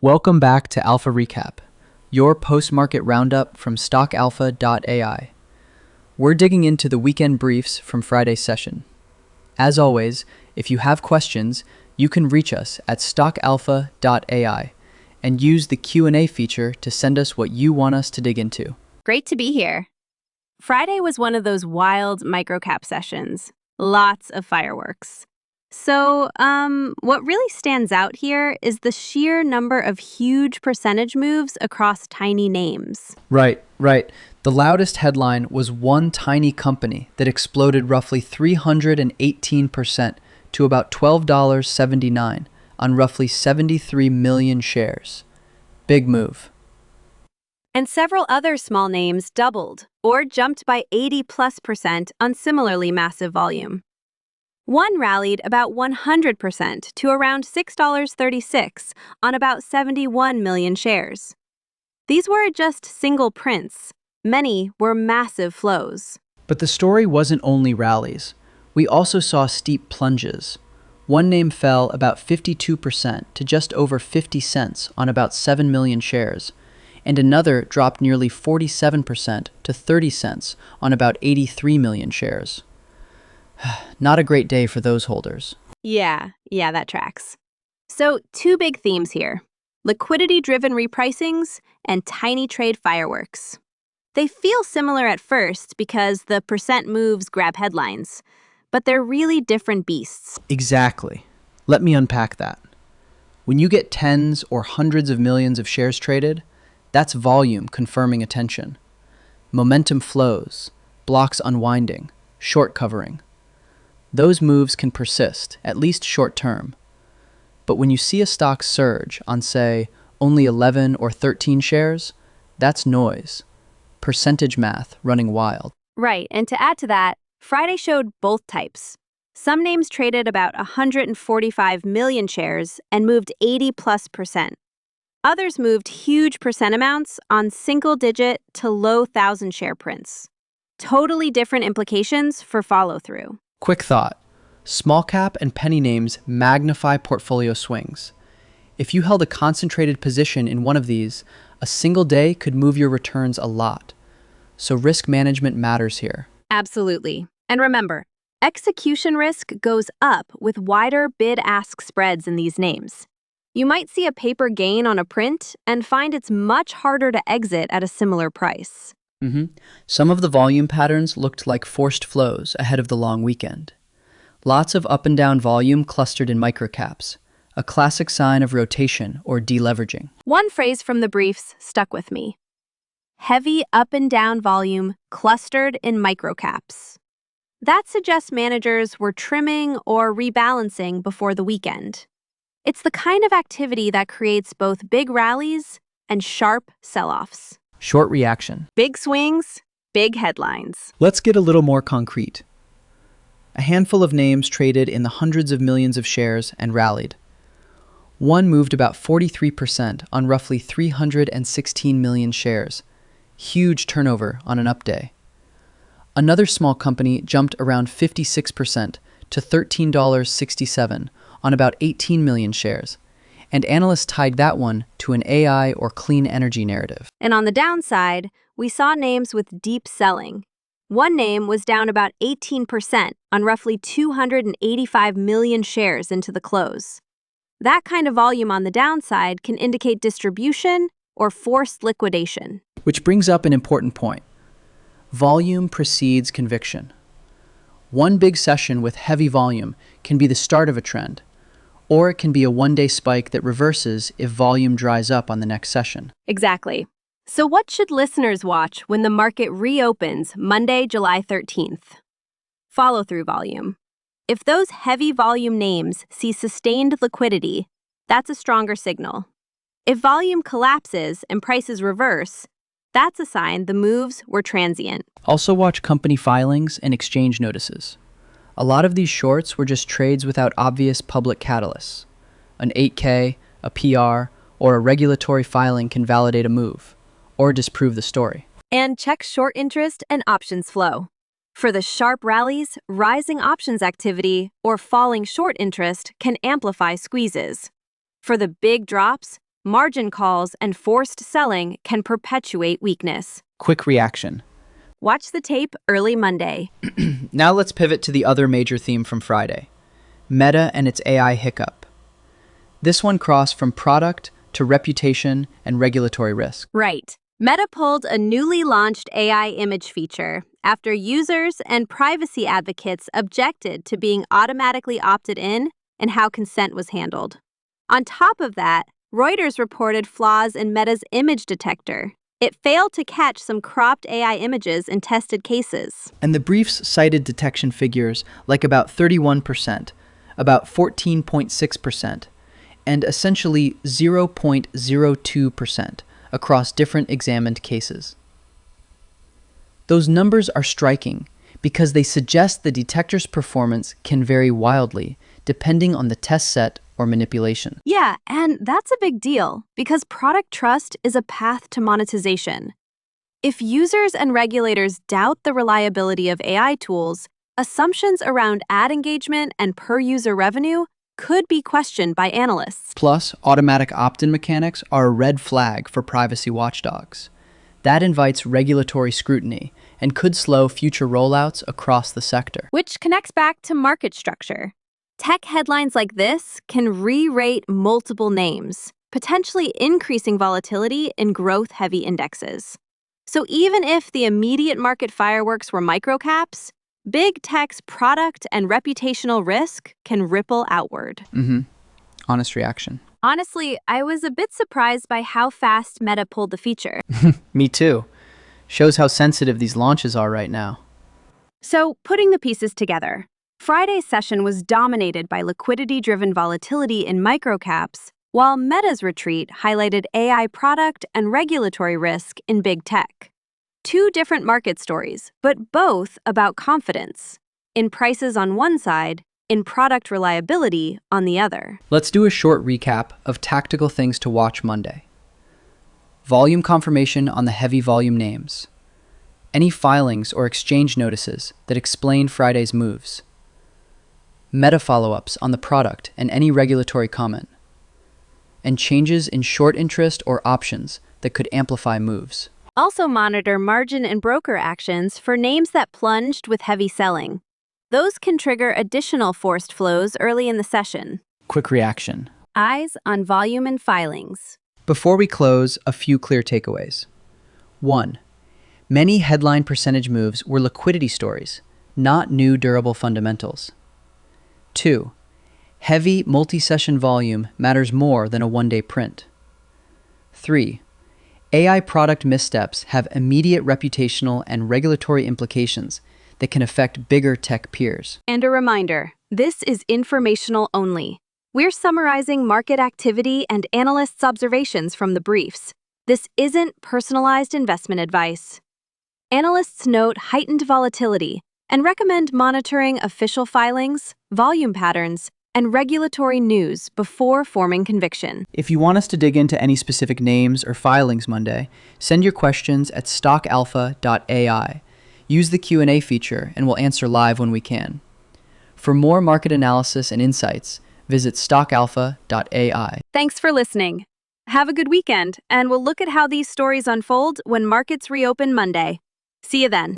Welcome back to Alpha Recap, your post-market roundup from stockalpha.ai. We're digging into the weekend briefs from Friday's session. As always, if you have questions, you can reach us at stockalpha.ai and use the Q&A feature to send us what you want us to dig into. Great to be here. Friday was one of those wild microcap sessions. Lots of fireworks. So, what really stands out here is the sheer number of huge percentage moves across tiny names. Right. The loudest headline was one tiny company that exploded roughly 318% to about $12.79 on roughly 73 million shares. Big move. And several other small names doubled or jumped by 80+% on similarly massive volume. One rallied about 100% to around $6.36 on about 71 million shares. These were just single prints. Many were massive flows. But the story wasn't only rallies. We also saw steep plunges. One name fell about 52% to just over 50 cents on about 7 million shares, and another dropped nearly 47% to 30 cents on about 83 million shares. Not a great day for those holders. Yeah, that tracks. So, two big themes here: liquidity-driven repricings and tiny trade fireworks. They feel similar at first because the percent moves grab headlines, but they're really different beasts. Exactly. Let me unpack that. When you get tens or hundreds of millions of shares traded, that's volume confirming attention. Momentum flows, blocks unwinding, short covering. Those moves can persist, at least short term. But when you see a stock surge on, say, only 11 or 13 shares, that's noise. Percentage math running wild. Right, and to add to that, Friday showed both types. Some names traded about 145 million shares and moved 80+%. Others moved huge percent amounts on single-digit to low thousand share prints. Totally different implications for follow-through. Quick thought. Small cap and penny names magnify portfolio swings. If you held a concentrated position in one of these, a single day could move your returns a lot. So risk management matters here. Absolutely. And remember, execution risk goes up with wider bid-ask spreads in these names. You might see a paper gain on a print and find it's much harder to exit at a similar price. Some of the volume patterns looked like forced flows ahead of the long weekend. Lots of up and down volume clustered in microcaps, a classic sign of rotation or deleveraging. One phrase from the briefs stuck with me: heavy up and down volume clustered in microcaps. That suggests managers were trimming or rebalancing before the weekend. It's the kind of activity that creates both big rallies and sharp sell-offs. Short reaction. Big swings, big headlines. Let's get a little more concrete. A handful of names traded in the hundreds of millions of shares and rallied. One moved about 43% on roughly 316 million shares. Huge turnover on an up day. Another small company jumped around 56% to $13.67 on about 18 million shares, and analysts tied that one to an AI or clean energy narrative. And on the downside, we saw names with deep selling. One name was down about 18% on roughly 285 million shares into the close. That kind of volume on the downside can indicate distribution or forced liquidation. Which brings up an important point. Volume precedes conviction. One big session with heavy volume can be the start of a trend, or it can be a one-day spike that reverses if volume dries up on the next session. Exactly. So what should listeners watch when the market reopens Monday, July 13th? Follow-through volume. If those heavy volume names see sustained liquidity, that's a stronger signal. If volume collapses and prices reverse, that's a sign the moves were transient. Also watch company filings and exchange notices. A lot of these shorts were just trades without obvious public catalysts. An 8K, a PR, or a regulatory filing can validate a move, or disprove the story. And check short interest and options flow. For the sharp rallies, rising options activity or falling short interest can amplify squeezes. For the big drops, Margin calls and forced selling can perpetuate weakness. Quick reaction. Watch the tape early Monday. Now let's pivot to the other major theme from Friday, Meta and its AI hiccup. This one crossed from product to reputation and regulatory risk. Right. Meta pulled a newly launched AI image feature after users and privacy advocates objected to being automatically opted in and how consent was handled. On top of that, Reuters reported flaws in Meta's image detector. It failed to catch some cropped AI images in tested cases. And the briefs cited detection figures like about 31%, about 14.6%, and essentially 0.02% across different examined cases. Those numbers are striking because they suggest the detector's performance can vary wildly depending on the test set or manipulation. Yeah, and that's a big deal because product trust is a path to monetization. If users and regulators doubt the reliability of AI tools, assumptions around ad engagement and per-user revenue could be questioned by analysts. Plus, automatic opt-in mechanics are a red flag for privacy watchdogs. That invites regulatory scrutiny and could slow future rollouts across the sector. Which connects back to market structure. Tech headlines like this can re-rate multiple names, potentially increasing volatility in growth-heavy indexes. So even if the immediate market fireworks were microcaps, big tech's product and reputational risk can ripple outward. Honest reaction. Honestly, I was a bit surprised by how fast Meta pulled the feature. Me too. Shows how sensitive these launches are right now. So, putting the pieces together, Friday's session was dominated by liquidity-driven volatility in microcaps, while Meta's retreat highlighted AI product and regulatory risk in big tech. Two different market stories, but both about confidence, in prices on one side, in product reliability on the other. Let's do a short recap of tactical things to watch Monday. Volume confirmation on the heavy volume names. Any filings or exchange notices that explain Friday's moves. Meta follow-ups on the product and any regulatory comment. And changes in short interest or options that could amplify moves. Also monitor margin and broker actions for names that plunged with heavy selling. Those can trigger additional forced flows early in the session. Quick reaction. Eyes on volume and filings. Before we close, a few clear takeaways. 1. Many headline percentage moves were liquidity stories, not new durable fundamentals. 2. Heavy multi-session volume matters more than a one-day print. 3. AI product missteps have immediate reputational and regulatory implications that can affect bigger tech peers. And a reminder, this is informational only. We're summarizing market activity and analysts' observations from the briefs. This isn't personalized investment advice. Analysts note heightened volatility and recommend monitoring official filings, volume patterns, and regulatory news before forming conviction. If you want us to dig into any specific names or filings Monday, send your questions at stockalpha.ai. Use the Q&A feature and we'll answer live when we can. For more market analysis and insights, visit stockalpha.ai. Thanks for listening. Have a good weekend, and we'll look at how these stories unfold when markets reopen Monday. See you then.